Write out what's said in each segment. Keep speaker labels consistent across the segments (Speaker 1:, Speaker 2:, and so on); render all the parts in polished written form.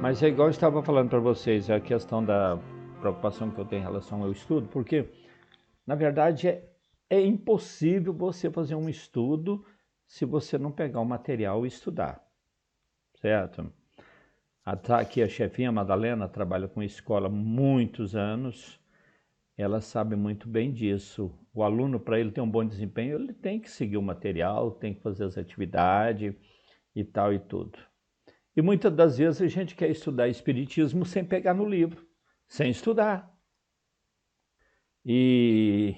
Speaker 1: Mas é igual eu estava falando para vocês, é a questão da preocupação que eu tenho em relação ao estudo, porque, na verdade, é impossível você fazer um estudo se você não pegar o material e estudar, certo? Aqui a chefinha, a Madalena, trabalha com escola há muitos anos, ela sabe muito bem disso. O aluno, para ele ter um bom desempenho, ele tem que seguir o material, tem que fazer as atividades e tal e tudo. E muitas das vezes a gente quer estudar espiritismo sem pegar no livro, sem estudar. E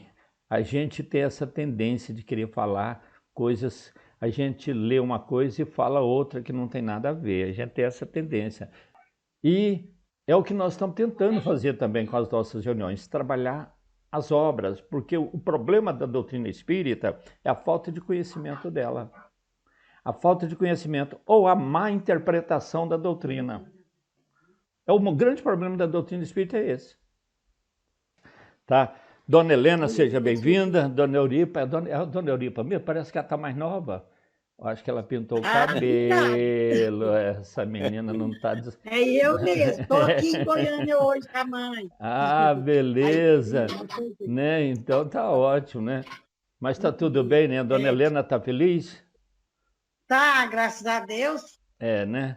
Speaker 1: a gente tem essa tendência de querer falar coisas, a gente lê uma coisa e fala outra que não tem nada a ver. A gente tem essa tendência. E é o que nós estamos tentando fazer também com as nossas reuniões, trabalhar as obras, porque o problema da doutrina espírita é a falta de conhecimento dela. A falta de conhecimento ou a má interpretação da doutrina. O grande problema da doutrina espírita é esse. Tá? Dona Helena, seja bem-vinda. Dona Euripa, Dona Euripa, meu, parece que ela está mais nova. Eu acho que ela pintou o
Speaker 2: Obrigada.
Speaker 1: cabelo. Essa menina não está.
Speaker 2: É eu mesmo. Estou aqui em Goiânia hoje com a mãe.
Speaker 1: Ah,
Speaker 2: Aí,
Speaker 1: beleza. Né? Então tá ótimo, né? Mas tá tudo bem, né? Dona Helena tá feliz?
Speaker 2: tá, graças a Deus.
Speaker 1: É, né?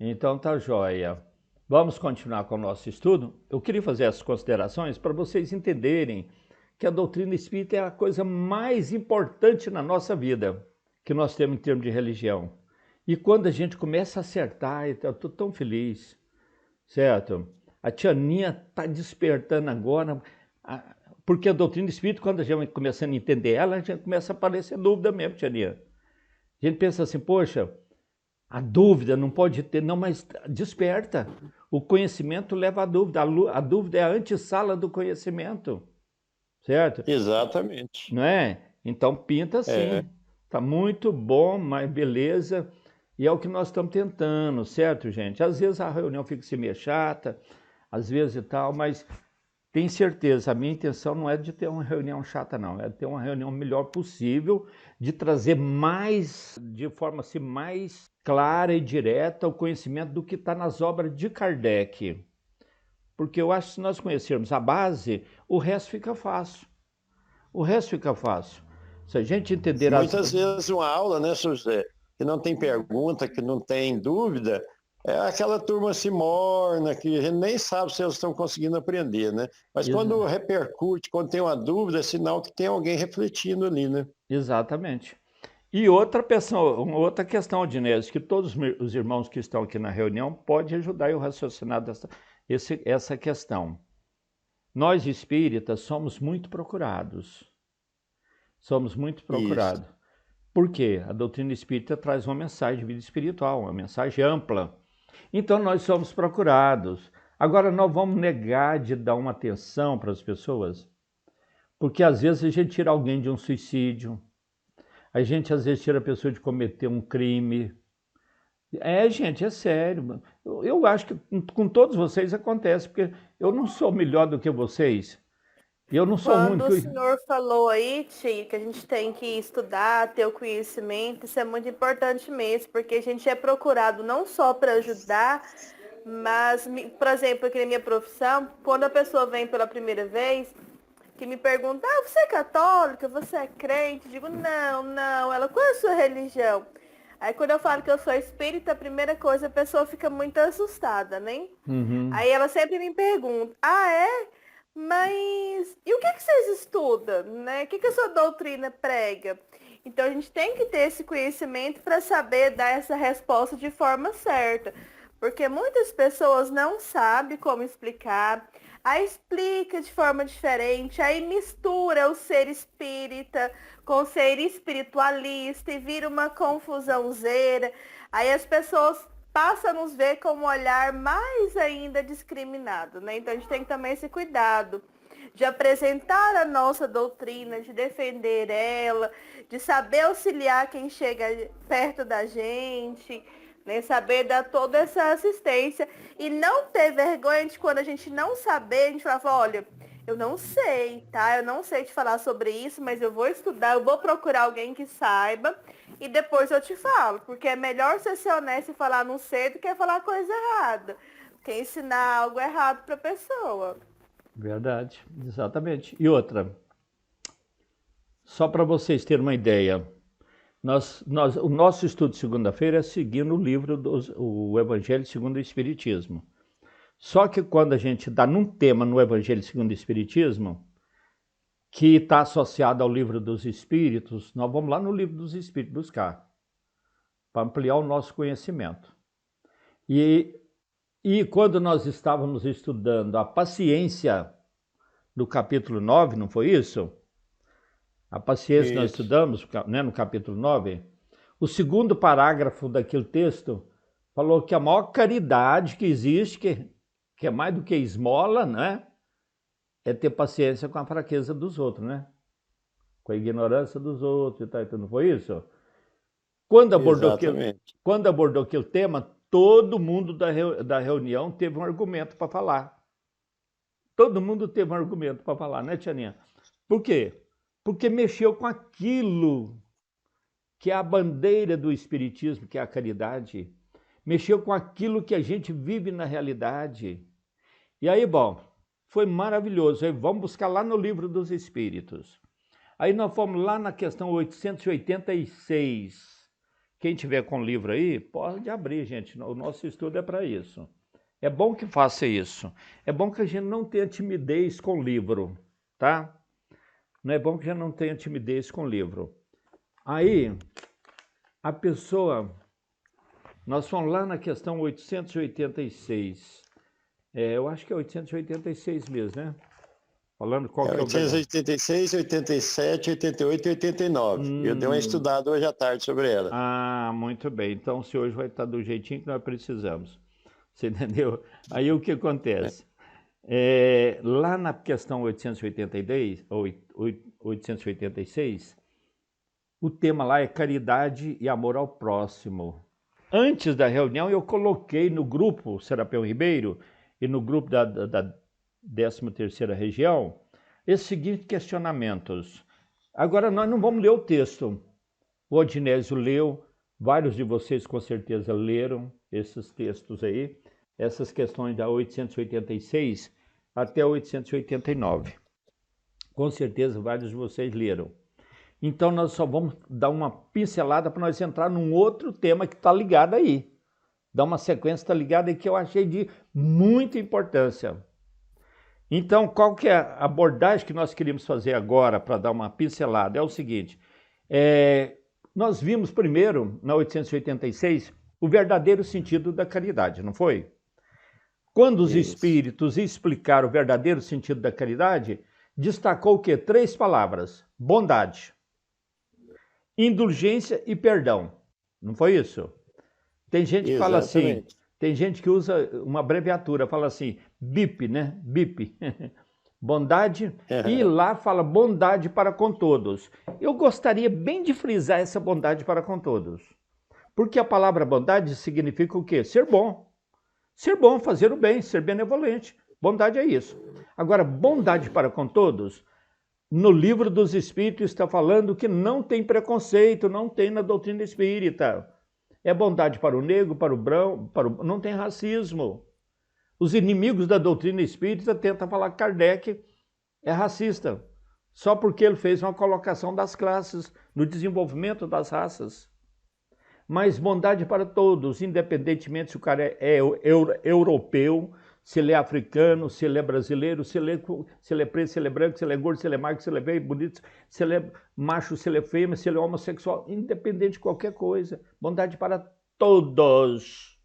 Speaker 1: Então tá joia. Vamos continuar com o nosso estudo? Eu queria fazer essas considerações para vocês entenderem que a doutrina espírita é a coisa mais importante na nossa vida que nós temos em termos de religião. E quando a gente começa a acertar, eu estou tão feliz, certo? A tia Ninha está despertando agora, porque a doutrina espírita, quando a gente vai começando a entender ela, a gente começa a aparecer dúvida mesmo, tia Ninha. A gente pensa assim, poxa, a dúvida não pode ter, não, mas desperta. O conhecimento leva à dúvida. A dúvida é a antessala do conhecimento, certo?
Speaker 3: Exatamente.
Speaker 1: Não é? Então pinta
Speaker 3: É.
Speaker 1: assim. Tá muito bom, mas beleza. E é o que nós estamos tentando, certo, gente? Às vezes a reunião fica assim meio chata, às vezes e tal, mas tem certeza, a minha intenção não é de ter uma reunião chata, não. É de ter uma reunião melhor possível, de trazer mais, de forma assim, mais clara e direta o conhecimento do que está nas obras de Kardec. Porque eu acho que se nós conhecermos a base, o resto fica fácil. O resto fica fácil. Se a gente entender as...
Speaker 3: Muitas vezes uma aula, né, José, que não tem pergunta, que não tem dúvida, é aquela turma assim morna, que a gente nem sabe se eles estão conseguindo aprender, né? Mas quando repercute, quando tem uma dúvida, é sinal que tem alguém refletindo ali, né?
Speaker 1: Exatamente. E outra pessoa, uma outra questão, Dinés, que todos os irmãos que estão aqui na reunião podem ajudar eu a raciocinar essa questão. Nós espíritas somos muito procurados. Somos muito
Speaker 3: Isso.
Speaker 1: procurados. Por quê? A doutrina espírita traz uma mensagem de vida espiritual, uma mensagem ampla. Então nós somos procurados. Agora nós vamos negar de dar uma atenção para as pessoas? Porque às vezes a gente tira alguém de um suicídio, a gente às vezes tira a pessoa de cometer um crime. É, gente, é sério. Eu acho que com todos vocês acontece, porque eu não sou melhor do que vocês. Eu não sou
Speaker 4: Quando
Speaker 1: único.
Speaker 4: o senhor falou aí, Tio, que a gente tem que estudar, ter o conhecimento, isso é muito importante mesmo, porque a gente é procurado não só para ajudar, mas, por exemplo, aqui na minha profissão, quando a pessoa vem pela primeira vez, que me pergunta, você é católica, você é crente? Eu digo, não, não. Ela, qual é a sua religião? Aí quando eu falo que eu sou espírita, a primeira coisa, a pessoa fica muito assustada, né?
Speaker 1: Uhum.
Speaker 4: Aí ela sempre me pergunta, é? Mas e o que vocês estudam, né? O que a sua doutrina prega? Então a gente tem que ter esse conhecimento para saber dar essa resposta de forma certa. Porque muitas pessoas não sabem como explicar, aí explica de forma diferente, aí mistura o ser espírita com o ser espiritualista e vira uma confusãozeira. Aí as pessoas passam a nos ver com um olhar mais ainda discriminado, né? Então a gente tem também esse cuidado de apresentar a nossa doutrina, de defender ela, de saber auxiliar quem chega perto da gente, né? Saber dar toda essa assistência e não ter vergonha de quando a gente não saber, a gente fala, olha, Eu não sei, tá? Eu não sei te falar sobre isso, mas eu vou estudar, eu vou procurar alguém que saiba e depois eu te falo. Porque é melhor você ser honesto e falar não sei do que falar coisa errada. Porque ensinar algo errado pra pessoa.
Speaker 1: Verdade, exatamente. E outra, só para vocês terem uma ideia, o nosso estudo de segunda-feira é seguindo o livro o Evangelho segundo o Espiritismo. Só que quando a gente dá num tema no Evangelho segundo o Espiritismo, que está associado ao livro dos Espíritos, nós vamos lá no livro dos Espíritos buscar, para ampliar o nosso conhecimento. E quando nós estávamos estudando a paciência do capítulo 9, não foi isso? A paciência nós estudamos, né, no capítulo 9. O segundo parágrafo daquele texto falou que a maior caridade que existe, que é mais do que esmola, né, é ter paciência com a fraqueza dos outros, né? Com a ignorância dos outros e tal, então não foi isso? Quando abordou aquele tema, todo mundo da reunião teve um argumento para falar. Todo mundo teve um argumento para falar, né, Tianinha? Por quê? Porque mexeu com aquilo que é a bandeira do Espiritismo, que é a caridade. Mexeu com aquilo que a gente vive na realidade. E aí, bom, foi maravilhoso. Aí vamos buscar lá no Livro dos Espíritos. Aí nós fomos lá na questão 886. Quem tiver com o livro aí, pode abrir, gente. O nosso estudo é para isso. É bom que faça isso. É bom que a gente não tenha timidez com o livro, tá? Não é bom que a gente não tenha timidez com o livro. Aí, a pessoa... Nós fomos lá na questão 886. Eu acho que é 886 mesmo, né? Falando qual que é o...
Speaker 3: 886, 87, 88 e 89. Eu dei uma estudada hoje à tarde sobre ela.
Speaker 1: Ah, muito bem. Então, se hoje vai estar do jeitinho que nós precisamos. Você entendeu? Aí o que acontece? Lá na questão 886, o tema lá é caridade e amor ao próximo. Antes da reunião, eu coloquei no grupo Serapeu Ribeiro e no grupo da 13ª região esses seguintes questionamentos. Agora, nós não vamos ler o texto. O Odinésio leu, vários de vocês com certeza leram esses textos aí, essas questões da 886 até 889. Com certeza, vários de vocês leram. Então, nós só vamos dar uma pincelada para nós entrar num outro tema que está ligado aí. Dar uma sequência que está ligada aí que eu achei de muita importância. Então, qual que é a abordagem que nós queríamos fazer agora para dar uma pincelada? É o seguinte, nós vimos primeiro, na 886, o verdadeiro sentido da caridade, não foi? Quando os espíritos explicaram o verdadeiro sentido da caridade, destacou o quê? 3 palavras: bondade, indulgência e perdão. Não foi isso? Tem gente que fala assim, tem gente que usa uma abreviatura, fala assim, BIP, né? BIP. Bondade, e lá fala bondade para com todos. Eu gostaria bem de frisar essa bondade para com todos. Porque a palavra bondade significa o quê? Ser bom. Ser bom, fazer o bem, ser benevolente. Bondade é isso. Agora, bondade para com todos, no Livro dos Espíritos está falando que não tem preconceito, não tem na doutrina espírita. É bondade para o negro, para o branco, não tem racismo. Os inimigos da doutrina espírita tentam falar que Kardec é racista, só porque ele fez uma colocação das classes no desenvolvimento das raças. Mas bondade para todos, independentemente se o cara é europeu, se ele é africano, se ele é brasileiro, se ele é preto, se ele é branco, se ele é gordo, se ele é magro, se ele é velho, bonito, se ele é macho, se ele é fêmea, se ele é homossexual, independente de qualquer coisa. Bondade para todos.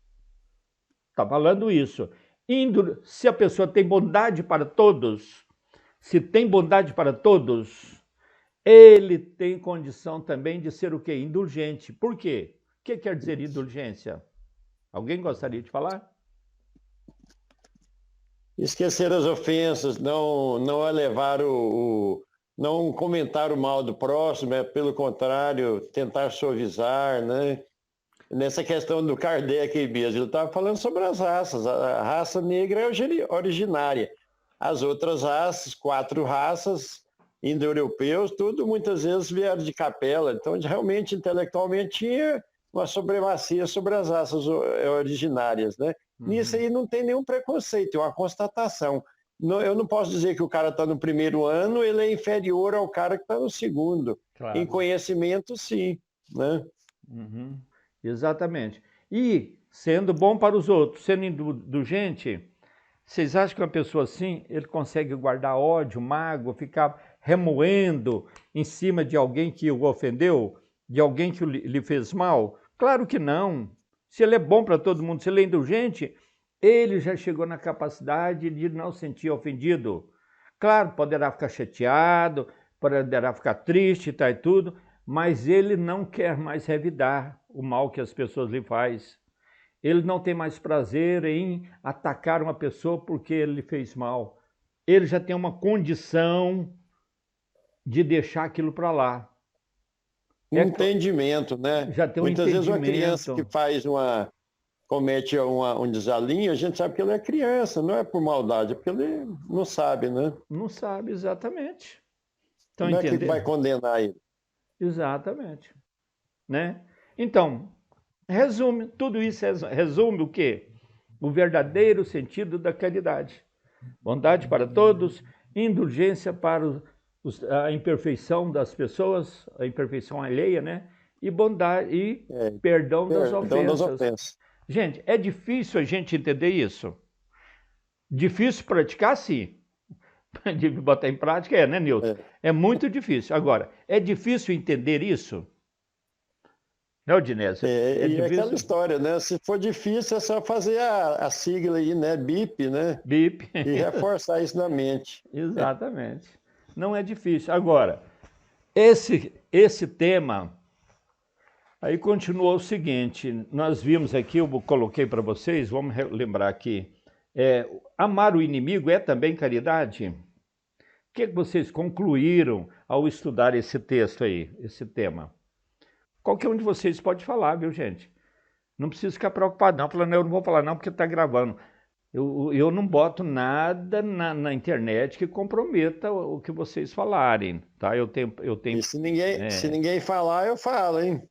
Speaker 1: Está falando isso. Se a pessoa tem bondade para todos, se tem bondade para todos, ele tem condição também de ser o quê? Indulgente. Por quê? O que quer dizer indulgência? Alguém gostaria de falar?
Speaker 3: Esquecer as ofensas, não elevar não comentar o mal do próximo, pelo contrário, tentar suavizar, né? Nessa questão do Kardec mesmo, ele estava falando sobre as raças. A raça negra é originária. as outras raças, 4 raças indo-europeus, tudo muitas vezes vieram de capela. Então, realmente, intelectualmente, tinha uma supremacia sobre as raças originárias, né? Nisso aí não tem nenhum preconceito, é uma constatação. Eu não posso dizer que o cara está no primeiro ano, ele é inferior ao cara que está no segundo.
Speaker 1: Claro.
Speaker 3: Em conhecimento, sim, né?
Speaker 1: Exatamente. E sendo bom para os outros, sendo indulgente, vocês acham que uma pessoa assim, ele consegue guardar ódio, mágoa, ficar remoendo em cima de alguém que o ofendeu, de alguém que lhe fez mal? Claro que não. Se ele é bom para todo mundo, se ele é indulgente, ele já chegou na capacidade de não se sentir ofendido. Claro, poderá ficar chateado, poderá ficar triste e tudo, mas ele não quer mais revidar o mal que as pessoas lhe fazem. Ele não tem mais prazer em atacar uma pessoa porque ele lhe fez mal. Ele já tem uma condição de deixar aquilo para lá.
Speaker 3: Entendimento, né?
Speaker 1: Já tem um
Speaker 3: Muitas vezes uma criança
Speaker 1: entendimento.
Speaker 3: que comete um desalinho, a gente sabe que ele é criança, não é por maldade, é porque ele não sabe, né?
Speaker 1: Não sabe exatamente. Estão
Speaker 3: Como é que
Speaker 1: entendendo?
Speaker 3: vai condenar ele?
Speaker 1: Exatamente. Né? Então, resume, tudo isso resume o quê? O verdadeiro sentido da caridade. Bondade para todos, indulgência para a imperfeição das pessoas, a imperfeição alheia, né? E bondade e perdão das ofensas. Gente, é difícil a gente entender isso? Difícil praticar, sim. De botar em prática, né, Nilton? É muito difícil. Agora, é difícil entender isso? Não, Dinésio?
Speaker 3: E aquela história, né? Se for difícil, é só fazer a sigla aí, né? BIP, né?
Speaker 1: BIP.
Speaker 3: E reforçar isso na mente.
Speaker 1: Exatamente. Não é difícil. Agora, esse tema, aí continuou o seguinte, nós vimos aqui, eu coloquei para vocês, vamos lembrar aqui, amar o inimigo é também caridade? O que vocês concluíram ao estudar esse texto aí, esse tema? Qualquer um de vocês pode falar, viu, gente? Não precisa ficar preocupado, não. Falando, eu não vou falar não, porque está gravando. Eu não boto nada na internet que comprometa o que vocês falarem, tá? Eu tenho...
Speaker 3: E se ninguém falar, eu falo, hein?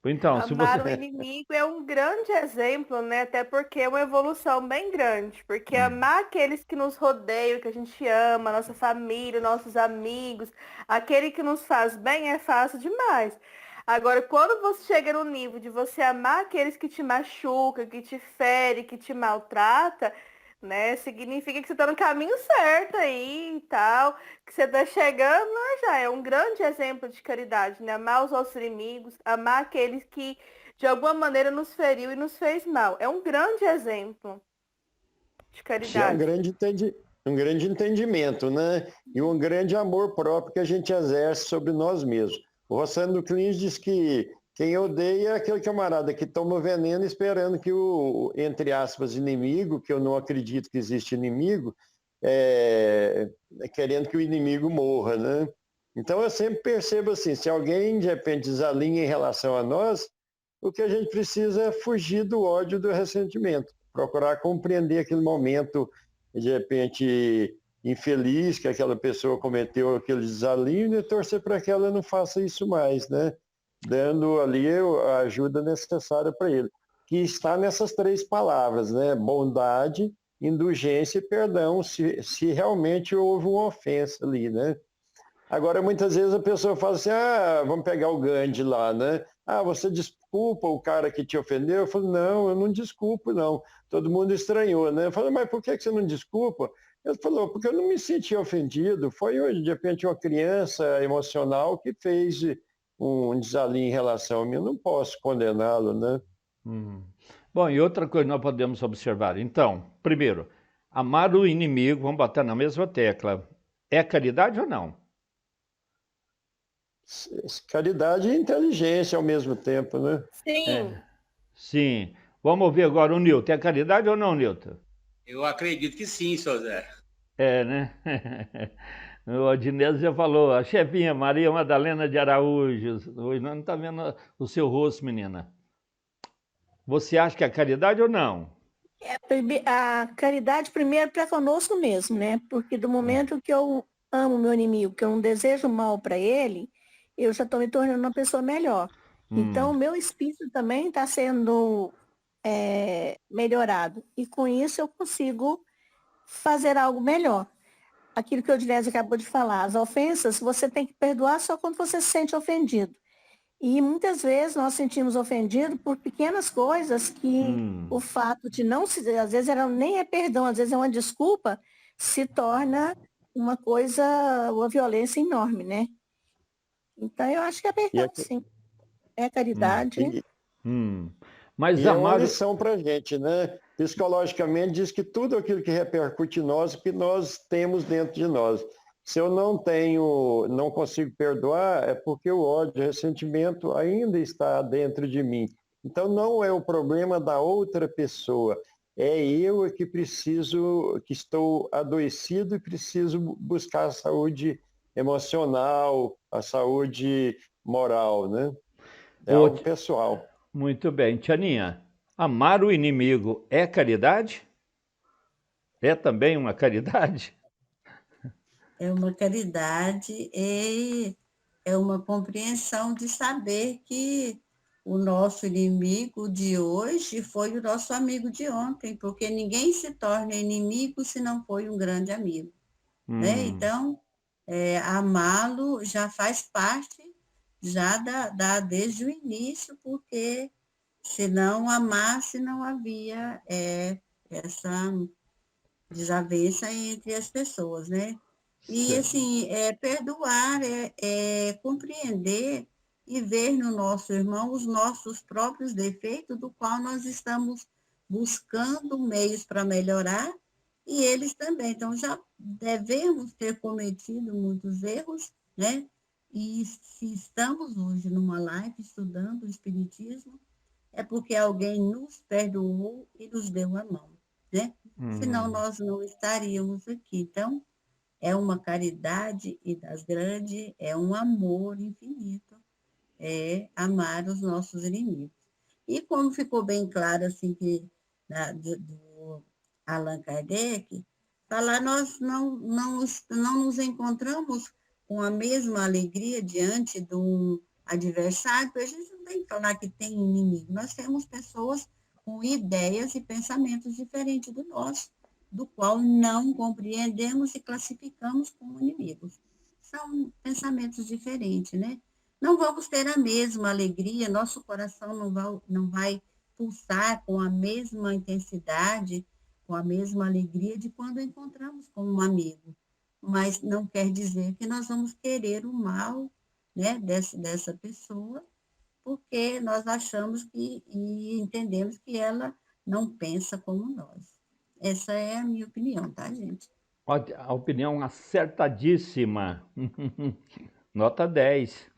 Speaker 1: Então,
Speaker 4: amar o inimigo é um grande exemplo, né? Até porque é uma evolução bem grande. Porque amar aqueles que nos rodeiam, que a gente ama, nossa família, nossos amigos, aquele que nos faz bem é fácil demais. Agora, quando você chega no nível de você amar aqueles que te machucam, que te ferem, que te maltrata, né? Significa que você está no caminho certo aí e tal, que você está chegando, mas já é um grande exemplo de caridade, né? Amar os nossos inimigos, amar aqueles que de alguma maneira nos feriu e nos fez mal. É um grande exemplo de caridade.
Speaker 3: É um grande entendimento, né? E um grande amor próprio que a gente exerce sobre nós mesmos. O Rossano Klins diz que quem odeia é aquele camarada que toma veneno esperando que o, entre aspas, inimigo, que eu não acredito que existe inimigo, querendo que o inimigo morra, né? Então eu sempre percebo assim, se alguém de repente desalinha em relação a nós, o que a gente precisa é fugir do ódio e do ressentimento, procurar compreender aquele momento, de repente, infeliz que aquela pessoa cometeu aquele desalinho e torcer para que ela não faça isso mais, né? Dando ali a ajuda necessária para ele, que está nessas 3 palavras, né? Bondade, indulgência e perdão, se realmente houve uma ofensa ali, né? Agora, muitas vezes a pessoa fala assim, vamos pegar o Gandhi lá, né? Você desculpa o cara que te ofendeu? Eu falo, não, eu não desculpo, não. Todo mundo estranhou, né? Eu falo, mas por que você não desculpa? Ele falou, porque eu não me senti ofendido. Foi, de repente, uma criança emocional que fez um desalinho em relação a mim, eu não posso condená-lo, né?
Speaker 1: Bom, e outra coisa nós podemos observar. Então, primeiro, amar o inimigo, vamos bater na mesma tecla, é caridade ou não?
Speaker 3: Caridade e inteligência ao mesmo tempo, né?
Speaker 4: Sim.
Speaker 1: Sim. Vamos ouvir agora o Nilton. É caridade ou não, Nilton?
Speaker 5: Eu acredito que sim, seu Zé.
Speaker 1: Né? O Adinese já falou, a chefinha Maria Madalena de Araújo. Hoje não está vendo o seu rosto, menina. Você acha que é caridade ou não?
Speaker 2: A caridade primeiro para conosco mesmo, né? Porque do momento que eu amo meu inimigo, que eu não desejo mal para ele, eu já estou me tornando uma pessoa melhor. Então,
Speaker 1: Hum,
Speaker 2: o meu espírito também está sendo melhorado. E com isso eu consigo fazer algo melhor. Aquilo que o Odilésio acabou de falar, as ofensas você tem que perdoar só quando você se sente ofendido. E muitas vezes nós sentimos ofendido por pequenas coisas que o
Speaker 1: hum.
Speaker 2: fato de não se, às vezes era, nem é perdão, às vezes é uma desculpa, se torna uma coisa, uma violência enorme, né? Então eu acho que é
Speaker 3: E,
Speaker 2: perdão,
Speaker 3: aqui-
Speaker 2: sim. É
Speaker 1: Hum,
Speaker 2: caridade.
Speaker 3: e,
Speaker 1: hum. Mas
Speaker 3: e é uma
Speaker 1: amar.
Speaker 3: lição para a gente, né? Psicologicamente diz que tudo aquilo que repercute em nós, que nós temos dentro de nós. Se eu não tenho, não consigo perdoar, é porque o ódio, o ressentimento ainda está dentro de mim. Então não é o problema da outra pessoa, é eu que preciso, que estou adoecido e preciso buscar a saúde emocional, a saúde moral, né? É
Speaker 1: Ô,
Speaker 3: algo pessoal.
Speaker 1: muito bem. Tianinha, amar o inimigo é caridade? É também uma caridade?
Speaker 6: É uma caridade e é uma compreensão de saber que o nosso inimigo de hoje foi o nosso amigo de ontem, porque ninguém se torna inimigo se não foi um grande amigo, né?
Speaker 1: Hum,
Speaker 6: Então, amá-lo já faz parte já desde o início, porque se não amasse, não havia essa desavença entre as pessoas, né? E,
Speaker 1: certo.
Speaker 6: assim, perdoar é compreender e ver no nosso irmão os nossos próprios defeitos, do qual nós estamos buscando meios para melhorar, e eles também. Então, já devemos ter cometido muitos erros, né? E se estamos hoje numa live estudando o Espiritismo, é porque alguém nos perdoou e nos deu a mão, né? Senão
Speaker 1: Hum,
Speaker 6: nós não estaríamos aqui. Então, é uma caridade e das grandes, é um amor infinito, é amar os nossos inimigos. E como ficou bem claro, assim, que do Allan Kardec, falar nós não nos encontramos com a mesma alegria diante de um adversário, porque a gente não tem que falar que tem inimigo, nós temos pessoas com ideias e pensamentos diferentes do nosso, do qual não compreendemos e classificamos como inimigos. São pensamentos diferentes, né? Não vamos ter a mesma alegria, nosso coração não vai pulsar com a mesma intensidade, com a mesma alegria de quando encontramos com um amigo. Mas não quer dizer que nós vamos querer o mal, né, dessa pessoa, porque nós achamos e entendemos que ela não pensa como nós. Essa é a minha opinião, tá, gente?
Speaker 1: a opinião acertadíssima. Nota 10.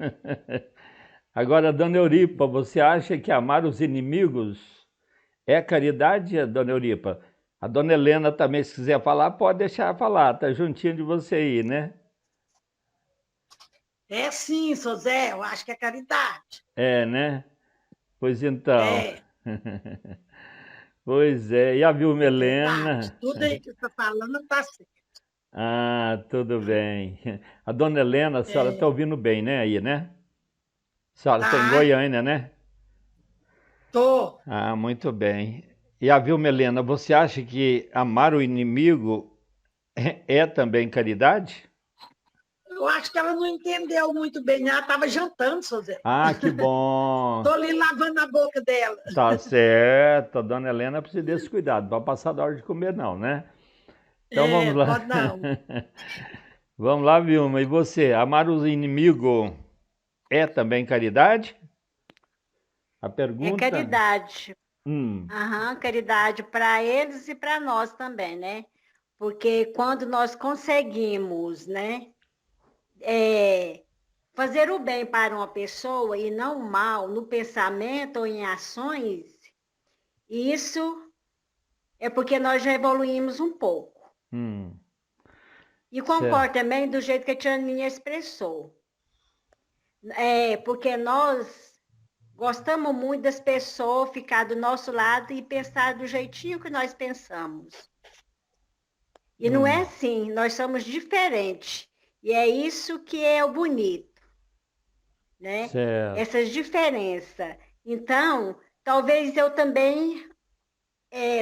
Speaker 1: Agora, dona Euripa, você acha que amar os inimigos é caridade, dona Euripa? A dona Helena também, se quiser falar, pode deixar falar, tá juntinho de você aí, né?
Speaker 2: É sim, seu Zé, eu acho que é caridade.
Speaker 1: É, né? Pois então.
Speaker 2: É,
Speaker 1: Pois é. E a Vilma
Speaker 2: é verdade.
Speaker 1: Helena?
Speaker 2: Tudo aí que você está falando está certo.
Speaker 1: Ah, tudo bem. A dona Helena, a senhora está
Speaker 2: É,
Speaker 1: ouvindo bem, né? Aí, né? A senhora está em
Speaker 2: tá,
Speaker 1: Goiânia, né?
Speaker 2: tô.
Speaker 1: Ah, muito bem. E a Vilma Helena, você acha que amar o inimigo é também caridade?
Speaker 2: Eu acho que ela não entendeu muito bem. Ela estava jantando, seu Zé.
Speaker 1: Ah, que bom.
Speaker 2: Tô ali lavando a boca dela.
Speaker 1: Tá certo. A dona Helena precisa desse cuidado. Não vai passar da hora de comer, não, né? Então vamos
Speaker 2: É,
Speaker 1: lá.
Speaker 2: pode não.
Speaker 1: Vamos lá, Vilma. E você, amar o inimigo é também caridade? A
Speaker 7: É
Speaker 1: pergunta.
Speaker 7: caridade.
Speaker 1: Hum,
Speaker 7: Aham, caridade para eles e para nós também, né? Porque quando nós conseguimos, né, fazer o bem para uma pessoa e não o mal no pensamento ou em ações, isso é porque nós já evoluímos um pouco.
Speaker 1: hum,
Speaker 7: E
Speaker 1: certo.
Speaker 7: concordo também do jeito que a Tianinha expressou. É, porque nós gostamos muito das pessoas ficar do nosso lado e pensar do jeitinho que nós pensamos. E não é assim, nós somos diferentes. E é isso que é o bonito, né?
Speaker 1: Certo.
Speaker 7: Essas diferenças. Então, talvez eu também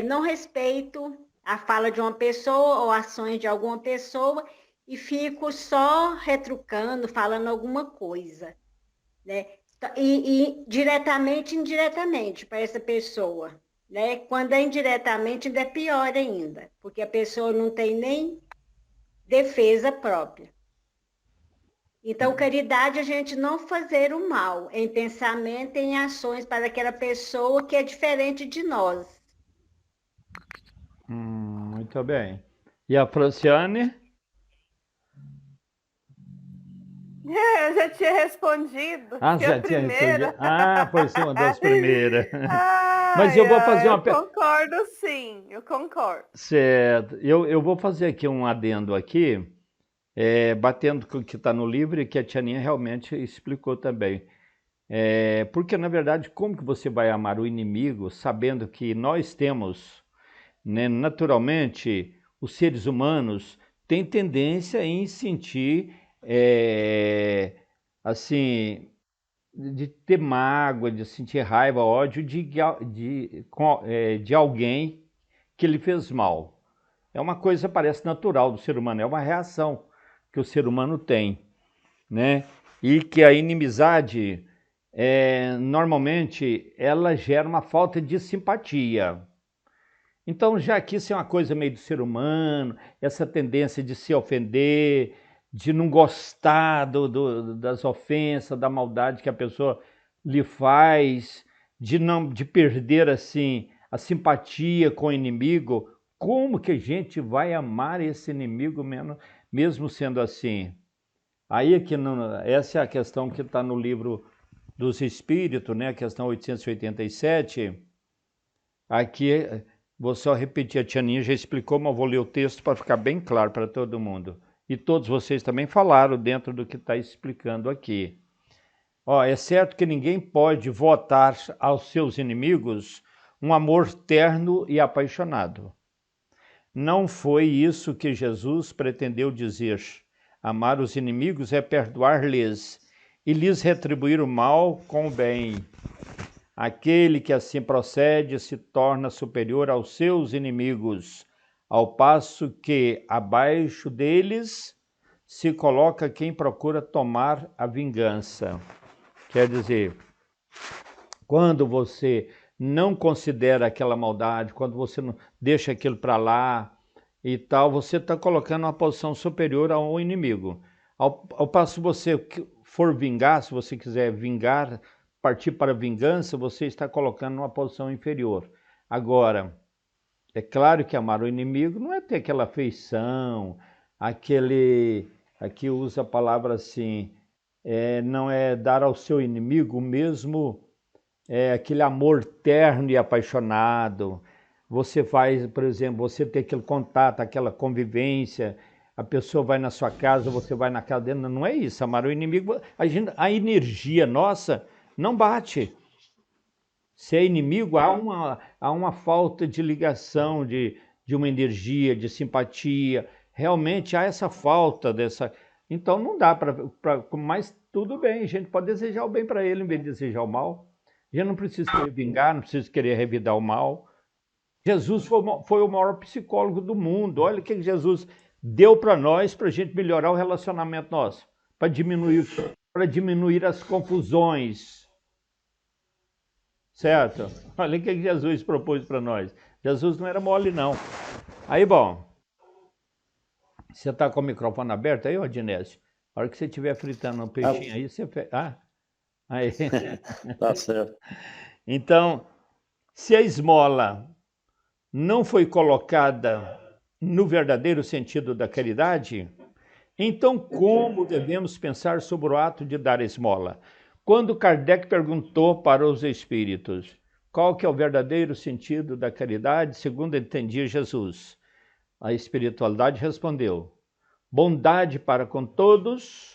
Speaker 7: não respeito a fala de uma pessoa ou ações de alguma pessoa e fico só retrucando, falando alguma coisa, né? E diretamente e indiretamente para essa pessoa, né? Quando é indiretamente, ainda é pior ainda, porque a pessoa não tem nem defesa própria. Então, caridade é a gente não fazer o mal em pensamento e em ações para aquela pessoa que é diferente de nós.
Speaker 1: Muito bem. E a Franciane?
Speaker 4: Eu já tinha respondido.
Speaker 1: Ah,
Speaker 4: que
Speaker 1: já
Speaker 4: a
Speaker 1: tinha
Speaker 4: primeira.
Speaker 1: respondido. Ah, foi ser uma das primeiras. Mas eu vou fazer uma
Speaker 4: Eu concordo, sim, eu concordo.
Speaker 1: Certo. Eu vou fazer aqui um adendo aqui, batendo com o que está no livro e que a Tianinha realmente explicou também. Porque, na verdade, como que você vai amar o inimigo sabendo que nós temos, né, naturalmente, os seres humanos têm tendência em sentir, assim, de ter mágoa, de sentir raiva, ódio de alguém que lhe fez mal. É uma coisa, parece natural do ser humano, é uma reação que o ser humano tem, né? E que a inimizade, normalmente, ela gera uma falta de simpatia. Então, já que isso é uma coisa meio do ser humano, essa tendência de se ofender, de não gostar das ofensas, da maldade que a pessoa lhe faz, de perder assim a simpatia com o inimigo, como que a gente vai amar esse inimigo mesmo sendo assim? Aí é que essa é a questão que está no livro dos Espíritos, né? A questão 887. Aqui, vou só repetir, a Tianinha já explicou, mas vou ler o texto para ficar bem claro para todo mundo. E todos vocês também falaram dentro do que está explicando aqui. É certo que ninguém pode votar aos seus inimigos um amor terno e apaixonado. Não foi isso que Jesus pretendeu dizer. Amar os inimigos é perdoar-lhes e lhes retribuir o mal com o bem. Aquele que assim procede se torna superior aos seus inimigos, ao passo que abaixo deles se coloca quem procura tomar a vingança. Quer dizer, quando você não considera aquela maldade, quando você não deixa aquilo para lá e tal, você está colocando uma posição superior ao inimigo. Ao passo que você for vingar, se você quiser vingar, partir para a vingança, você está colocando numa posição inferior. Agora, é claro que amar o inimigo não é ter aquela afeição, aqui usa a palavra assim, não é dar ao seu inimigo o mesmo, aquele amor terno e apaixonado. Você faz, por exemplo, você tem aquele contato, aquela convivência, a pessoa vai na sua casa, você vai na casa dela, não é isso, amar o inimigo, a energia nossa não bate. Se é inimigo, há uma falta de ligação, de uma energia, de simpatia. Realmente há essa falta dessa. Então não dá para. Mas tudo bem, a gente pode desejar o bem para ele em vez de desejar o mal. A gente não precisa querer vingar, não precisa querer revidar o mal. Jesus foi o maior psicólogo do mundo. Olha o que Jesus deu para nós, para a gente melhorar o relacionamento nosso, para diminuir as confusões. Certo? Olha o que Jesus propôs para nós. Jesus não era mole, não. Aí, bom, você está com o microfone aberto aí, Odinésio? A hora que você estiver fritando um peixinho aí, você fez. Aí.
Speaker 3: Tá certo.
Speaker 1: Então, se a esmola não foi colocada no verdadeiro sentido da caridade, então como devemos pensar sobre o ato de dar esmola? Quando Kardec perguntou para os espíritos qual que é o verdadeiro sentido da caridade, segundo entendia Jesus, a espiritualidade respondeu: bondade para com todos,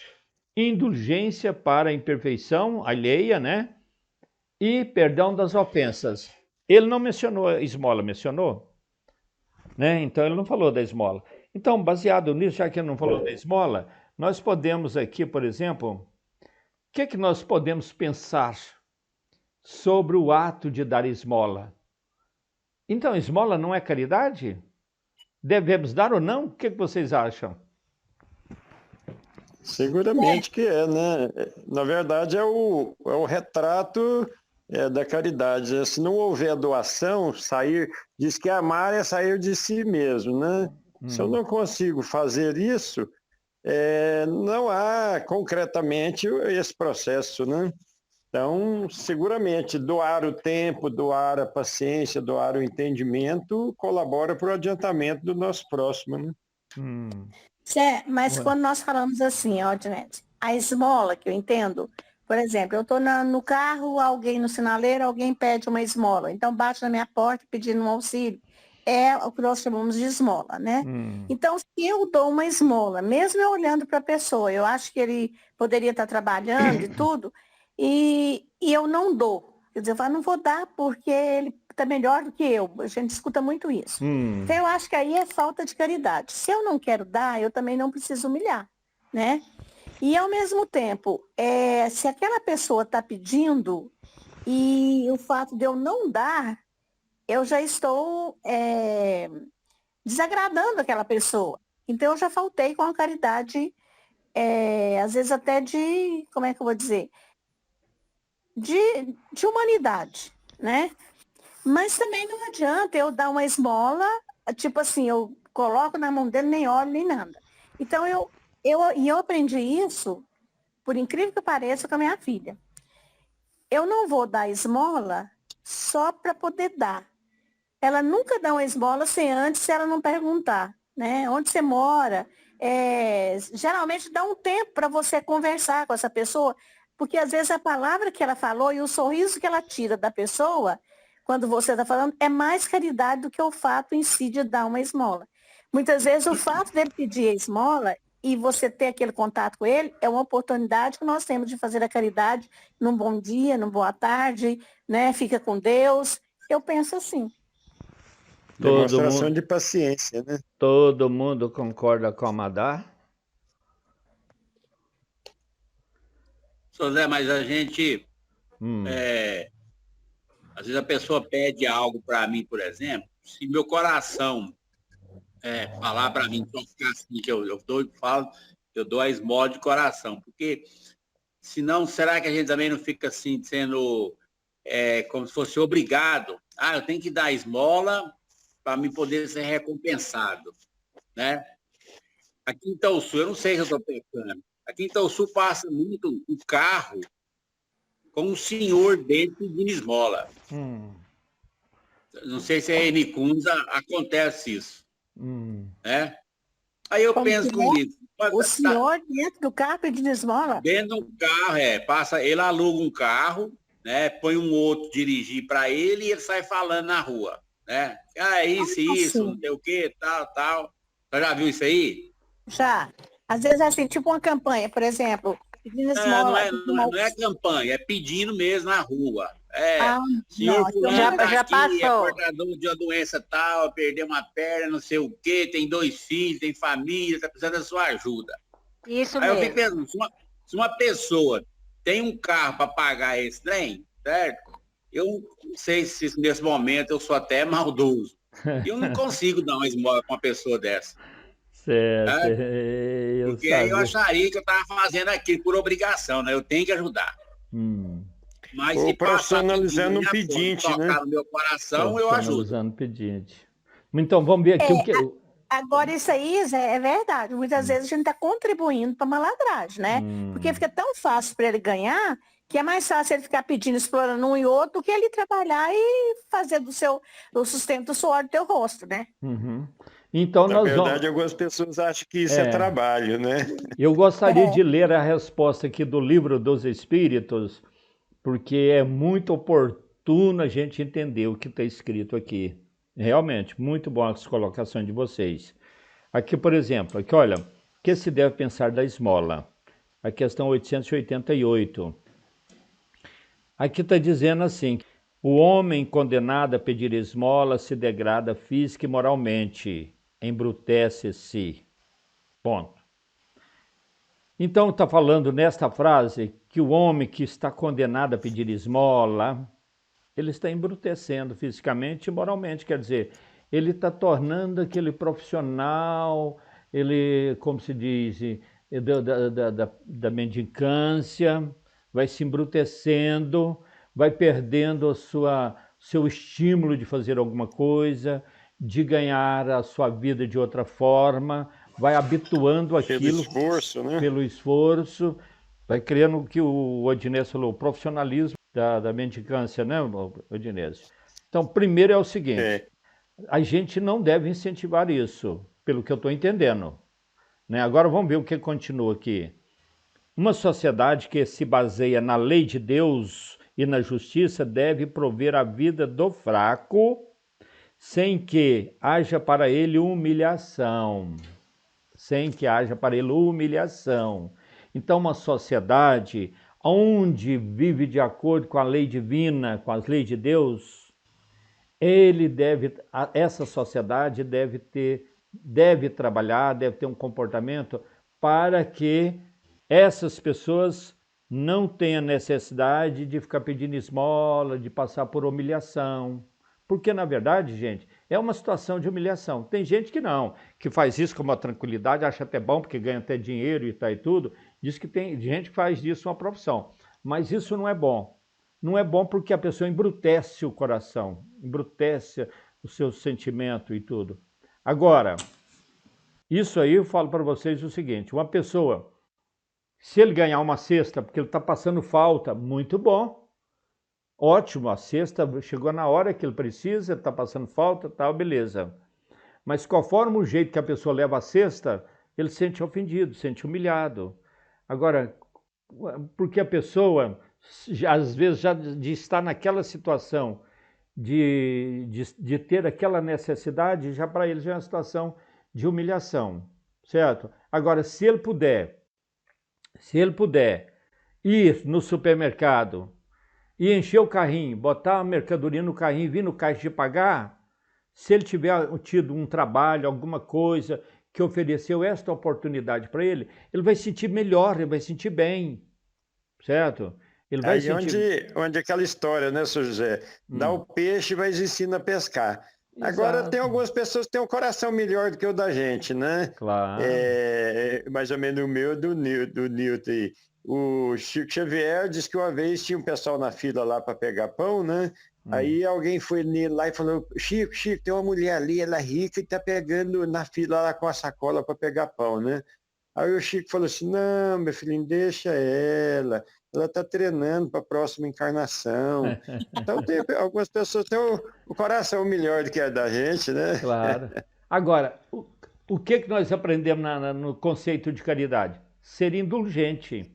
Speaker 1: indulgência para a imperfeição alheia, né? e perdão das ofensas. Ele não mencionou a esmola, mencionou? Né? Então ele não falou da esmola. Então, baseado nisso, já que ele não falou da esmola, nós podemos aqui, por exemplo, o que nós podemos pensar sobre o ato de dar esmola? Então, esmola não é caridade? Devemos dar ou não? O que vocês acham?
Speaker 3: Seguramente que é, né? Na verdade, é o retrato da caridade. Se não houver doação, diz que amar é sair de si mesmo, né? Se eu não consigo fazer isso, não há concretamente esse processo, né? Então, seguramente, doar o tempo, doar a paciência, doar o entendimento colabora para o adiantamento do nosso próximo, né?
Speaker 2: Mas quando nós falamos assim, ó, Janete, a esmola, que eu entendo, por exemplo, eu estou no carro, alguém no sinaleiro, alguém pede uma esmola, então bate na minha porta pedindo um auxílio. É o que nós chamamos de esmola, né? Então, se eu dou uma esmola, mesmo eu olhando para a pessoa, eu acho que ele poderia estar trabalhando e tudo, e eu não dou. Quer dizer, eu falo, não vou dar porque ele está melhor do que eu. A gente escuta muito isso. Então, eu acho que aí é falta de caridade. Se eu não quero dar, eu também não preciso humilhar, né? E, ao mesmo tempo, se aquela pessoa está pedindo e o fato de eu não dar, eu já estou desagradando aquela pessoa. Então, eu já faltei com a caridade, às vezes até de, como é que eu vou dizer? De humanidade, né? Mas também não adianta eu dar uma esmola, tipo assim, eu coloco na mão dele, nem olho, nem nada. Então, eu aprendi isso, por incrível que pareça, com a minha filha. Eu não vou dar esmola só para poder dar. Ela nunca dá uma esmola sem antes, se ela não perguntar, né? Onde você mora? Geralmente dá um tempo para você conversar com essa pessoa, porque às vezes a palavra que ela falou e o sorriso que ela tira da pessoa, quando você está falando, é mais caridade do que o fato em si de dar uma esmola. Muitas vezes o fato dele pedir a esmola e você ter aquele contato com ele é uma oportunidade que nós temos de fazer a caridade num bom dia, num boa tarde, né? Fica com Deus. Eu penso assim.
Speaker 3: Demonstração de paciência, né?
Speaker 1: Todo mundo concorda com a Madá?
Speaker 5: Sr. Zé, mas a gente... às vezes a pessoa pede algo para mim, por exemplo, se meu coração falar para mim, só ficar assim, que eu dou a esmola de coração, porque senão, será que a gente também não fica assim, sendo como se fosse obrigado? Eu tenho que dar esmola para me poder ser recompensado, né? Aqui em Itaúsu, eu não sei se eu estou pensando, aqui em Itaúsu passa muito um carro com um senhor dentro pedindo esmola. Não sei se é em Nicunza acontece isso. Né? Aí eu penso comigo.
Speaker 2: O senhor dentro do carro pedindo esmola?
Speaker 5: Dentro do carro, ele aluga um carro, né? Põe um outro dirigir para ele e ele sai falando na rua. Né? Isso, não sei o que, tal. Você já viu isso aí?
Speaker 2: Já. Às vezes é assim, tipo uma campanha, por exemplo, pedindo esmola.
Speaker 5: Não é campanha, é pedindo mesmo na rua.
Speaker 2: Senhor
Speaker 5: fulano
Speaker 7: já
Speaker 5: aqui,
Speaker 7: passou.
Speaker 5: É portador de uma doença tal, perdeu uma perna, não sei o quê, tem 2 filhos, tem família, está precisando da sua ajuda.
Speaker 7: Isso
Speaker 5: Aí
Speaker 7: mesmo.
Speaker 5: eu fico pensando, se uma pessoa tem um carro para pagar esse trem, certo? Eu não sei se nesse momento eu sou até maldoso. Eu não consigo dar uma esmola com uma pessoa dessa.
Speaker 1: Certo.
Speaker 5: Porque aí eu acharia que eu estava fazendo aquilo por obrigação, né? Eu tenho que ajudar. Mas
Speaker 3: Ou
Speaker 5: se
Speaker 3: profissionalizando um pedinte, né?
Speaker 5: Tocar no meu coração, eu ajudo.
Speaker 1: Profissionalizando o pedinte. Então, vamos ver aqui o que...
Speaker 2: Agora, isso aí, Zé, é verdade. Muitas vezes a gente está contribuindo para malandragem, né? Porque fica tão fácil para ele ganhar que é mais fácil ele ficar pedindo, explorando um e outro, do que ele trabalhar e fazer o sustento do suor do teu rosto, né?
Speaker 1: Então,
Speaker 3: Na verdade, algumas pessoas acham que isso é trabalho, né?
Speaker 1: Eu gostaria de ler a resposta aqui do Livro dos Espíritos, porque é muito oportuno a gente entender o que está escrito aqui. Realmente, muito boa as colocações de vocês. Aqui, por exemplo, aqui, olha, o que se deve pensar da esmola? A questão 888. Aqui está dizendo assim, o homem condenado a pedir esmola se degrada física e moralmente, embrutece-se. Ponto. Então está falando nesta frase que o homem que está condenado a pedir esmola, ele está embrutecendo fisicamente e moralmente, quer dizer, ele está tornando aquele profissional, ele, como se diz, da mendicância, vai se embrutecendo, vai perdendo seu estímulo de fazer alguma coisa, de ganhar a sua vida de outra forma, vai habituando aquilo pelo esforço, vai criando o que o Odinês falou, o profissionalismo da mendicância, né, Odinês? Então, primeiro é o seguinte, a gente não deve incentivar isso, pelo que eu estou entendendo. Né? Agora vamos ver o que continua aqui. Uma sociedade que se baseia na lei de Deus e na justiça deve prover a vida do fraco sem que haja para ele humilhação. Sem que haja para ele humilhação. Então, uma sociedade onde vive de acordo com a lei divina, com as leis de Deus, essa sociedade deve trabalhar, deve ter um comportamento para que essas pessoas não tenham necessidade de ficar pedindo esmola, de passar por humilhação. Porque, na verdade, gente, é uma situação de humilhação. Tem gente que não, que faz isso com uma tranquilidade, acha até bom, porque ganha até dinheiro e tal e tudo. Diz que tem gente que faz disso uma profissão. Mas isso não é bom. Não é bom porque a pessoa embrutece o coração, embrutece o seu sentimento e tudo. Agora, isso aí eu falo para vocês o seguinte, uma pessoa, se ele ganhar uma cesta porque ele está passando falta, muito bom. Ótimo, a cesta chegou na hora que ele precisa, está passando falta, tal, beleza. Mas conforme o jeito que a pessoa leva a cesta, ele se sente ofendido, se sente humilhado. Agora, porque a pessoa, às vezes, já de estar naquela situação, de ter aquela necessidade, já para ele já é uma situação de humilhação, certo? Agora, se ele puder ir no supermercado e encher o carrinho, botar a mercadoria no carrinho e vir no caixa de pagar, se ele tiver tido um trabalho, alguma coisa que ofereceu esta oportunidade para ele, ele vai sentir melhor, ele vai sentir bem, certo? Ele vai
Speaker 3: sentir... onde aquela história, né, seu José? Dá o peixe, mas ensina a pescar. Exato. Agora, tem algumas pessoas que têm um coração melhor do que o da gente, né?
Speaker 1: Claro.
Speaker 3: Mais ou menos o meu, do Newton aí. O Chico Xavier disse que uma vez tinha um pessoal na fila lá para pegar pão, né? Aí alguém foi lá e falou, Chico, tem uma mulher ali, ela é rica e tá pegando na fila lá com a sacola para pegar pão, né? Aí o Chico falou assim, não, meu filhinho, deixa ela tá treinando para a próxima encarnação. Então, algumas pessoas têm o coração melhor do que a da gente, né?
Speaker 1: Claro. Agora, o que nós aprendemos no conceito de caridade? Ser indulgente.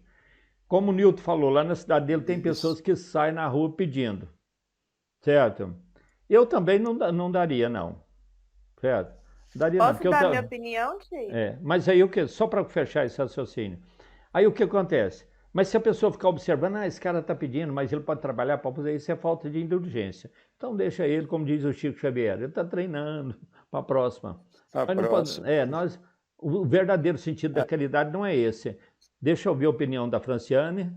Speaker 1: Como o Newton falou, lá na cidade dele tem pessoas que saem na rua pedindo, certo? Eu também não daria, não, certo? Daria
Speaker 4: Posso
Speaker 1: não,
Speaker 4: dar minha opinião, Tio?
Speaker 1: Mas aí só para fechar esse raciocínio, aí o que acontece? Mas se a pessoa ficar observando, esse cara está pedindo, mas ele pode trabalhar para fazer isso, é falta de indulgência. Então deixa ele, como diz o Chico Xavier, ele está treinando para a próxima. O verdadeiro sentido da caridade não é esse. Deixa eu ver a opinião da Franciane.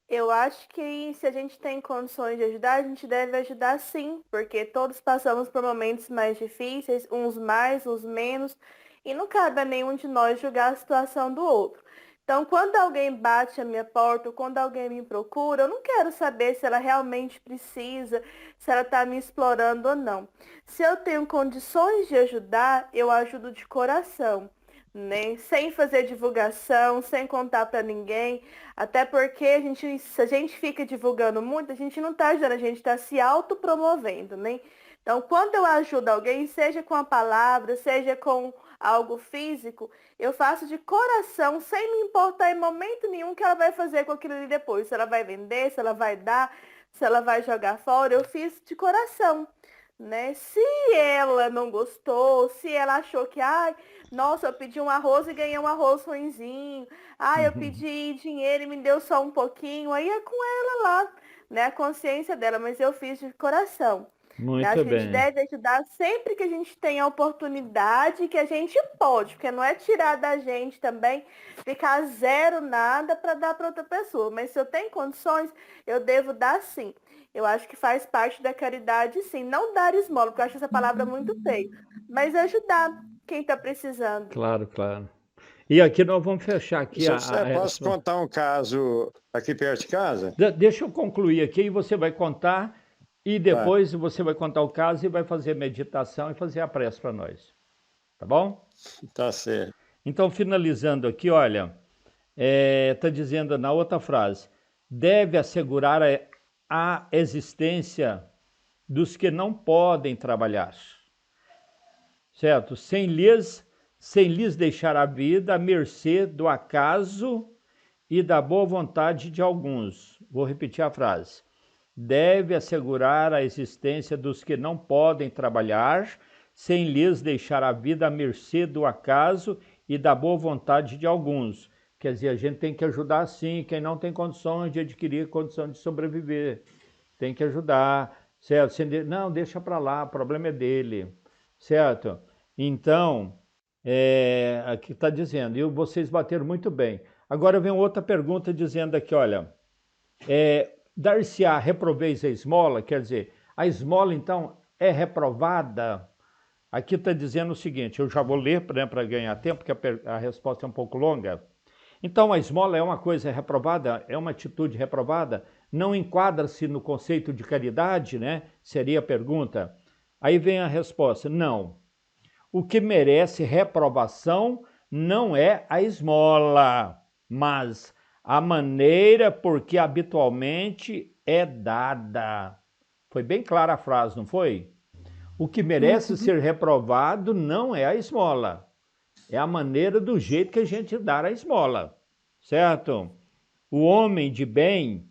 Speaker 4: Eu acho que se a gente tem condições de ajudar, a gente deve ajudar sim, porque todos passamos por momentos mais difíceis, uns mais, uns menos, e não cabe a nenhum de nós julgar a situação do outro. Então, quando alguém bate a minha porta, ou quando alguém me procura, eu não quero saber se ela realmente precisa, se ela está me explorando ou não. Se eu tenho condições de ajudar, eu ajudo de coração. Né? Sem fazer divulgação, sem contar para ninguém, até porque se a gente fica divulgando muito, a gente não está ajudando, a gente está se autopromovendo, né? Então, quando eu ajudo alguém, seja com a palavra, seja com algo físico, eu faço de coração, sem me importar em momento nenhum que ela vai fazer com aquilo ali depois, se ela vai vender, se ela vai dar, se ela vai jogar fora, eu fiz de coração. né? Se ela não gostou, se ela achou que, ai, nossa, eu pedi um arroz e ganhei um arroz ruinzinho, ai, eu pedi dinheiro e me deu só um pouquinho, aí é com ela lá, né? A consciência dela, mas eu fiz de coração. Né?
Speaker 1: Muito
Speaker 4: Acho que a gente
Speaker 1: bem.
Speaker 4: deve ajudar sempre que a gente tem a oportunidade, que a gente pode, porque não é tirar da gente também, ficar zero nada para dar para outra pessoa. Mas se eu tenho condições, eu devo dar sim. Eu acho que faz parte da caridade, sim. Não dar esmola, porque eu acho essa palavra muito feia, mas ajudar quem está precisando.
Speaker 1: Claro, claro. E aqui nós vamos fechar aqui
Speaker 3: José, posso contar um caso aqui perto de casa?
Speaker 1: Deixa eu concluir aqui e você vai contar e depois você vai contar o caso e vai fazer meditação e fazer a prece para nós. Tá bom?
Speaker 3: Tá certo.
Speaker 1: Então, finalizando aqui, olha, está dizendo na outra frase, deve assegurar a existência dos que não podem trabalhar, certo? Sem lhes deixar a vida à mercê do acaso e da boa vontade de alguns. Vou repetir a frase. Deve assegurar a existência dos que não podem trabalhar, sem lhes deixar a vida à mercê do acaso e da boa vontade de alguns. Quer dizer, a gente tem que ajudar sim quem não tem condições de adquirir, condição de sobreviver. Tem que ajudar, certo? Não, deixa para lá, o problema é dele, certo? Então, aqui está dizendo, e vocês bateram muito bem. Agora vem outra pergunta dizendo aqui, olha, dar-se-á reproveis a esmola, quer dizer, a esmola então é reprovada? Aqui está dizendo o seguinte, eu já vou ler para ganhar tempo, porque a resposta é um pouco longa. Então a esmola é uma coisa reprovada, é uma atitude reprovada, não enquadra-se no conceito de caridade, né? Seria a pergunta. Aí vem a resposta, não. O que merece reprovação não é a esmola, mas a maneira por que habitualmente é dada. Foi bem clara a frase, não foi? O que merece ser reprovado não é a esmola, é a maneira do jeito que a gente dá a esmola, certo? O homem de bem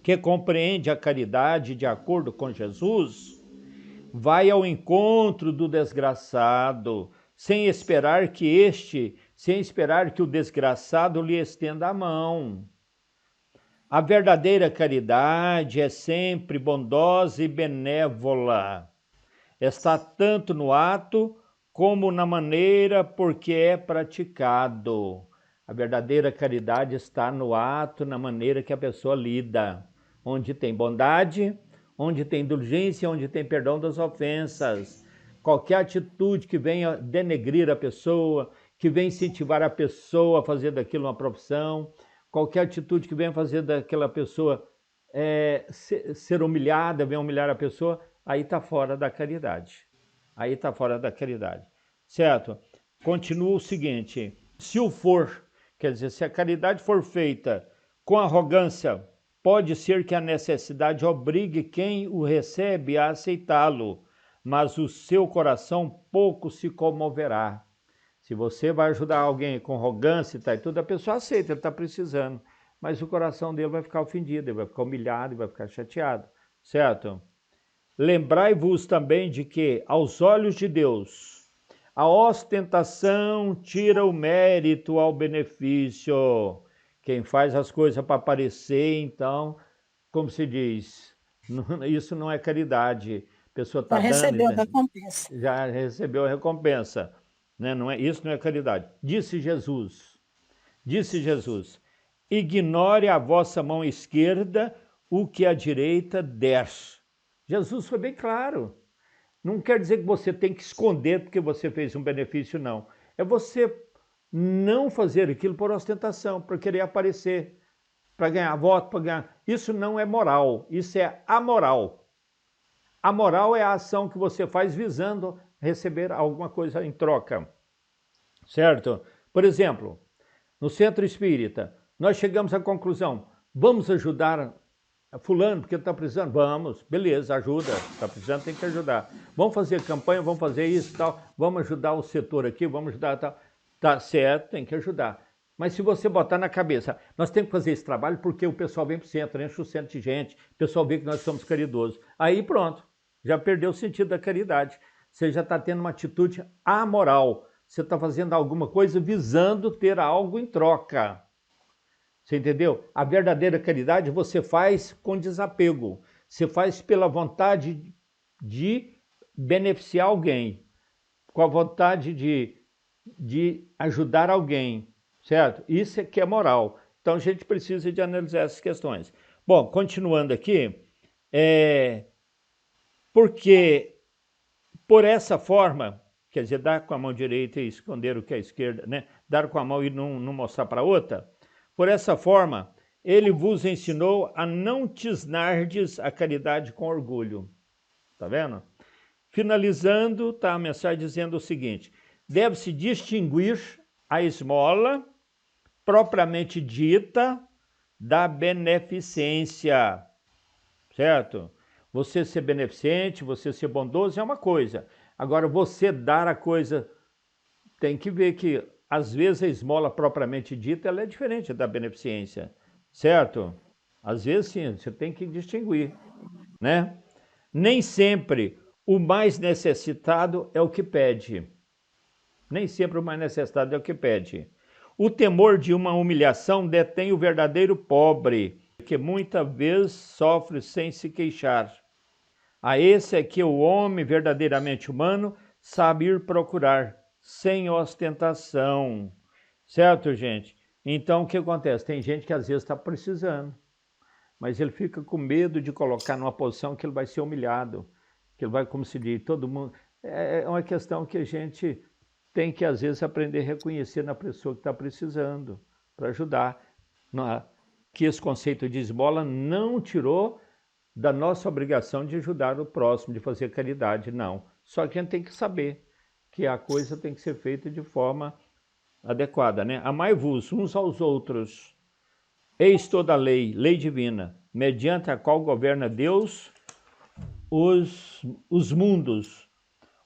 Speaker 1: que compreende a caridade de acordo com Jesus vai ao encontro do desgraçado, sem esperar que o desgraçado lhe estenda a mão. A verdadeira caridade é sempre bondosa e benévola. Está tanto no ato como na maneira por que é praticado. A verdadeira caridade está no ato, na maneira que a pessoa lida, onde tem bondade, onde tem indulgência, onde tem perdão das ofensas. Qualquer atitude que venha denegrir a pessoa, que venha incentivar a pessoa a fazer daquilo uma profissão, qualquer atitude que venha fazer daquela pessoa ser humilhada, venha humilhar a pessoa, aí está fora da caridade. Aí está fora da caridade. Certo? Continua o seguinte, se o for, quer dizer, se a caridade for feita com arrogância, pode ser que a necessidade obrigue quem o recebe a aceitá-lo, mas o seu coração pouco se comoverá. Se você vai ajudar alguém com arrogância e tudo, a pessoa aceita, ele está precisando, mas o coração dele vai ficar ofendido, ele vai ficar humilhado, ele vai ficar chateado, certo? Lembrai-vos também de que, aos olhos de Deus, a ostentação tira o mérito ao benefício. Quem faz as coisas para aparecer, então, como se diz, isso não é caridade. A pessoa está dando...
Speaker 2: recebeu a recompensa.
Speaker 1: Já recebeu a recompensa. Né? Isso não é caridade. Disse Jesus, ignore a vossa mão esquerda o que a direita der. Jesus foi bem claro. Não quer dizer que você tem que esconder porque você fez um benefício, não. É você não fazer aquilo por ostentação, por querer aparecer, para ganhar voto, para ganhar... Isso não é moral, isso é amoral. A moral é a ação que você faz visando receber alguma coisa em troca, certo? Por exemplo, no centro espírita, nós chegamos à conclusão, vamos ajudar fulano porque ele está precisando? Vamos, beleza, ajuda, está precisando, tem que ajudar. Vamos fazer campanha, vamos fazer isso e tal, vamos ajudar o setor aqui, vamos ajudar tal. Tá certo, tem que ajudar. Mas se você botar na cabeça, nós temos que fazer esse trabalho porque o pessoal vem para o centro, enche o centro de gente, o pessoal vê que nós somos caridosos. Aí pronto, já perdeu o sentido da caridade. Você já está tendo uma atitude amoral. Você está fazendo alguma coisa visando ter algo em troca. Você entendeu? A verdadeira caridade você faz com desapego. Você faz pela vontade de beneficiar alguém, com a vontade de ajudar alguém, certo? Isso é que é moral. Então a gente precisa de analisar essas questões. Bom, continuando aqui, porque por essa forma, quer dizer, dar com a mão direita e esconder o que é a esquerda, né? Dar com a mão e não mostrar para a outra, por essa forma, ele vos ensinou a não tisnardes a caridade com orgulho. Tá vendo? Finalizando, tá a mensagem dizendo o seguinte: deve-se distinguir a esmola propriamente dita da beneficência, certo? Você ser beneficente, você ser bondoso é uma coisa. Agora, você dar a coisa, tem que ver que, às vezes, a esmola propriamente dita, ela é diferente da beneficência, certo? Às vezes, sim, você tem que distinguir, né? Nem sempre o mais necessitado é o que pede. Nem sempre o mais necessitado é o que pede. O temor de uma humilhação detém o verdadeiro pobre, que muitas vezes sofre sem se queixar. A esse é que o homem verdadeiramente humano sabe ir procurar, sem ostentação. Certo, gente? Então, o que acontece? Tem gente que às vezes está precisando, mas ele fica com medo de colocar numa posição que ele vai ser humilhado, que ele vai, como se diz, todo mundo... É uma questão que a gente tem que, às vezes, aprender a reconhecer na pessoa que está precisando, para ajudar. Que esse conceito de esmola não tirou da nossa obrigação de ajudar o próximo, de fazer caridade, não. Só que a gente tem que saber que a coisa tem que ser feita de forma adequada, né? Amai-vos uns aos outros. Eis toda a lei, lei divina, mediante a qual governa Deus os mundos.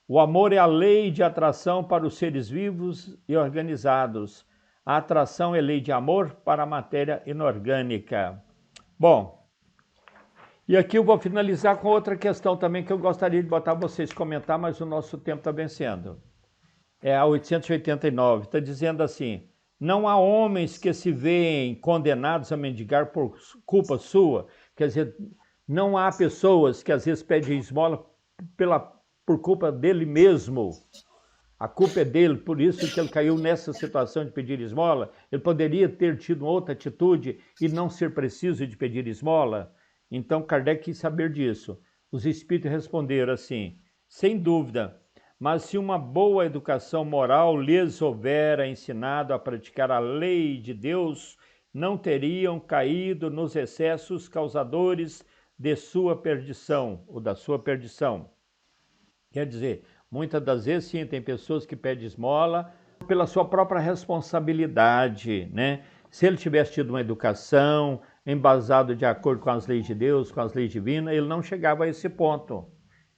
Speaker 1: O amor é a lei de atração para os seres vivos e organizados. A atração é lei de amor para a matéria inorgânica. Bom, e aqui eu vou finalizar com outra questão também que eu gostaria de botar vocês comentar, mas o nosso tempo está vencendo. É a 889, está dizendo assim: não há homens que se veem condenados a mendigar por culpa sua. Quer dizer, não há pessoas que às vezes pedem esmola por culpa dele mesmo. A culpa é dele, por isso que ele caiu nessa situação de pedir esmola. Ele poderia ter tido outra atitude e não ser preciso de pedir esmola. Então Kardec quis saber disso. Os espíritos responderam assim: sem dúvida, mas se uma boa educação moral lhes houvera ensinado a praticar a lei de Deus, não teriam caído nos excessos causadores de sua perdição, ou da sua perdição. Quer dizer, muitas das vezes, sim, tem pessoas que pedem esmola pela sua própria responsabilidade, né? Se ele tivesse tido uma educação embasado de acordo com as leis de Deus, com as leis divinas, ele não chegava a esse ponto.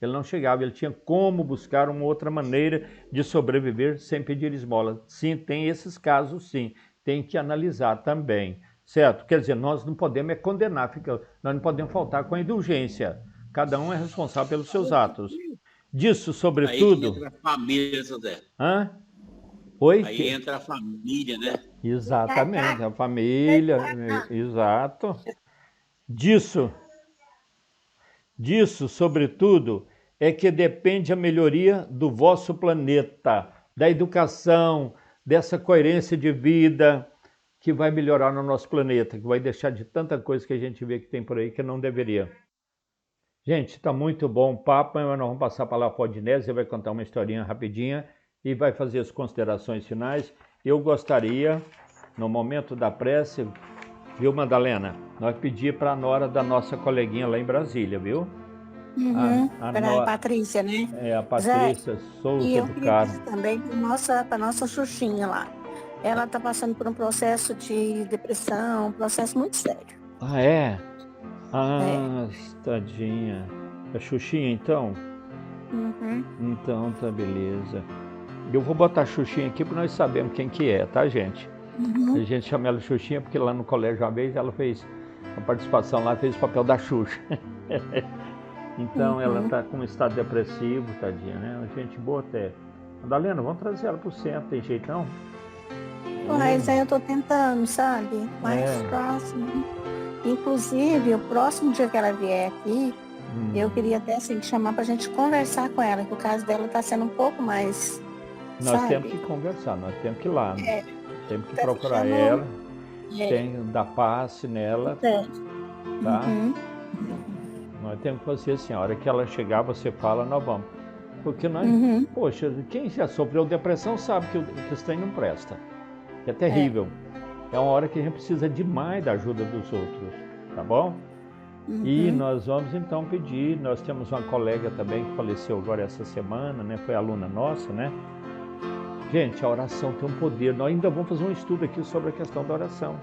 Speaker 1: Ele não chegava, ele tinha como buscar uma outra maneira de sobreviver sem pedir esmola. Sim, tem esses casos, sim. Tem que analisar também, certo? Quer dizer, nós não podemos condenar, nós não podemos faltar com a indulgência. Cada um é responsável pelos seus atos. Disso, sobretudo...
Speaker 5: Aí entra a família, José.
Speaker 1: Hã? Oi?
Speaker 5: Aí entra a família, né?
Speaker 1: Exatamente, a família, exato. Disso, sobretudo, é que depende a melhoria do vosso planeta, da educação, dessa coerência de vida que vai melhorar no nosso planeta, que vai deixar de tanta coisa que a gente vê que tem por aí que não deveria. Gente, está muito bom o papo, mas nós vamos passar para lá para o Odinésio, vai contar uma historinha rapidinha e vai fazer as considerações finais. Eu gostaria, no momento da prece, viu, Madalena? Nós pedimos para a nora da nossa coleguinha lá em Brasília, viu?
Speaker 2: Para a Patrícia, né?
Speaker 1: É, a Patrícia Souza
Speaker 2: e eu
Speaker 1: do
Speaker 2: queria
Speaker 1: Carmo.
Speaker 2: dizer também para a nossa Xuxinha lá. Ela está passando por um processo de depressão, um processo muito sério.
Speaker 1: Ah, é? Ah, tadinha. A Xuxinha, então? Então, tá, beleza. Eu vou botar a Xuxinha aqui porque nós sabemos quem que é, tá, gente? A gente chama ela Xuxinha porque lá no colégio uma vez ela fez a participação lá, fez o papel da Xuxa. Então ela está com um estado depressivo, tadinha, né? Gente boa até. Madalena, vamos trazer ela para o centro, tem jeitão?
Speaker 2: Mas aí eu tô tentando, sabe? Mais próximo. Inclusive, o próximo dia que ela vier aqui, eu queria até assim, chamar pra gente conversar com ela, que o caso dela tá sendo um pouco mais.
Speaker 1: Nós
Speaker 2: sabe?
Speaker 1: temos que conversar, nós temos que ir lá.
Speaker 2: É.
Speaker 1: Temos que
Speaker 2: Tá
Speaker 1: procurar
Speaker 2: ficando-
Speaker 1: ela,
Speaker 2: É.
Speaker 1: tem que dar passe nela,
Speaker 2: É.
Speaker 1: tá?
Speaker 2: Uhum.
Speaker 1: Nós temos que fazer assim, a hora que ela chegar, você fala, nós vamos. Porque nós,
Speaker 2: Uhum.
Speaker 1: poxa, quem já sofreu depressão sabe que esse trem não presta. É terrível. É uma hora que a gente precisa demais da ajuda dos outros, tá bom? E nós vamos então pedir, nós temos uma colega também que faleceu agora essa semana, né? Foi aluna nossa, né? Gente, a oração tem um poder. Nós ainda vamos fazer um estudo aqui sobre a questão da oração,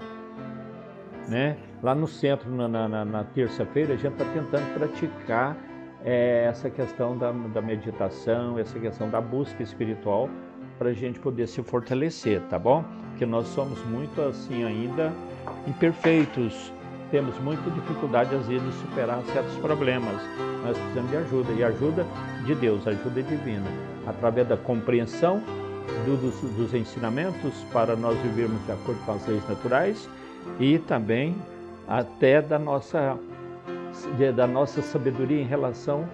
Speaker 1: né? Lá no centro, na terça-feira, a gente está tentando praticar essa questão da meditação, essa questão da busca espiritual, para a gente poder se fortalecer, tá bom? Porque nós somos muito assim ainda imperfeitos, temos muita dificuldade às vezes de superar certos problemas. Nós precisamos de ajuda, e ajuda de Deus, ajuda divina, através da compreensão dos ensinamentos para nós vivermos de acordo com as leis naturais e também até da nossa sabedoria em relação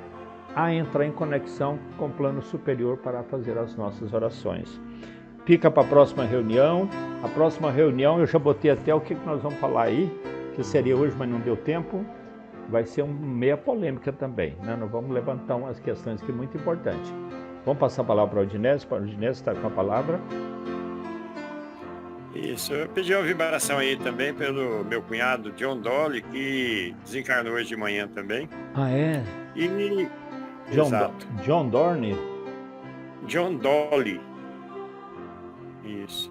Speaker 1: a entrar em conexão com o plano superior para fazer as nossas orações. Fica para a próxima reunião. A próxima reunião eu já botei até o que nós vamos falar aí, que seria hoje, mas não deu tempo. Vai ser meia polêmica também, né? Nós vamos levantar umas questões aqui muito importantes. Vamos passar a palavra para a Odinese. A Odinese está com a palavra.
Speaker 3: Isso, eu pedi uma vibração aí também pelo meu cunhado John Dolly, que desencarnou hoje de manhã também.
Speaker 1: Ah, é?
Speaker 3: E exato.
Speaker 1: John Dorney?
Speaker 3: John Dolly. Isso.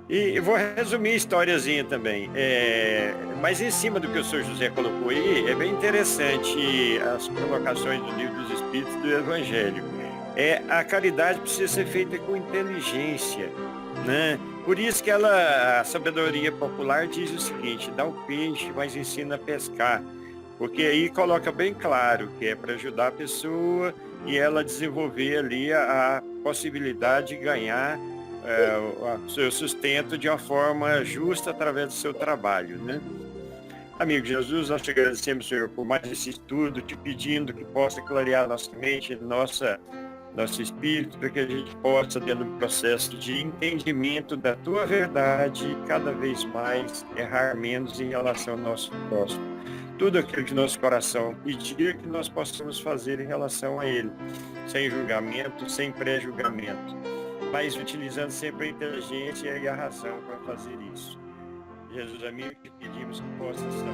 Speaker 3: E eu vou resumir a historiazinha também. Mas em cima do que o senhor José colocou aí, é bem interessante as colocações do Livro dos Espíritos do Evangelho. A caridade precisa ser feita com inteligência, né? Por isso que a sabedoria popular diz o seguinte: dá o peixe, mas ensina a pescar. Porque aí coloca bem claro que é para ajudar a pessoa e ela desenvolver ali a possibilidade de ganhar o seu sustento de uma forma justa através do seu trabalho, né? Amigo Jesus, nós te agradecemos, Senhor, por mais esse estudo, te pedindo que possa clarear nossa mente, nosso espírito, para que a gente possa, dentro do processo de entendimento da tua verdade, cada vez mais errar menos em relação ao nosso próximo. Tudo aquilo que nosso coração pedir, que nós possamos fazer em relação a ele, sem julgamento, sem pré-julgamento, mas utilizando sempre a inteligência e a razão para fazer isso. Jesus, amigo, te pedimos que possa estar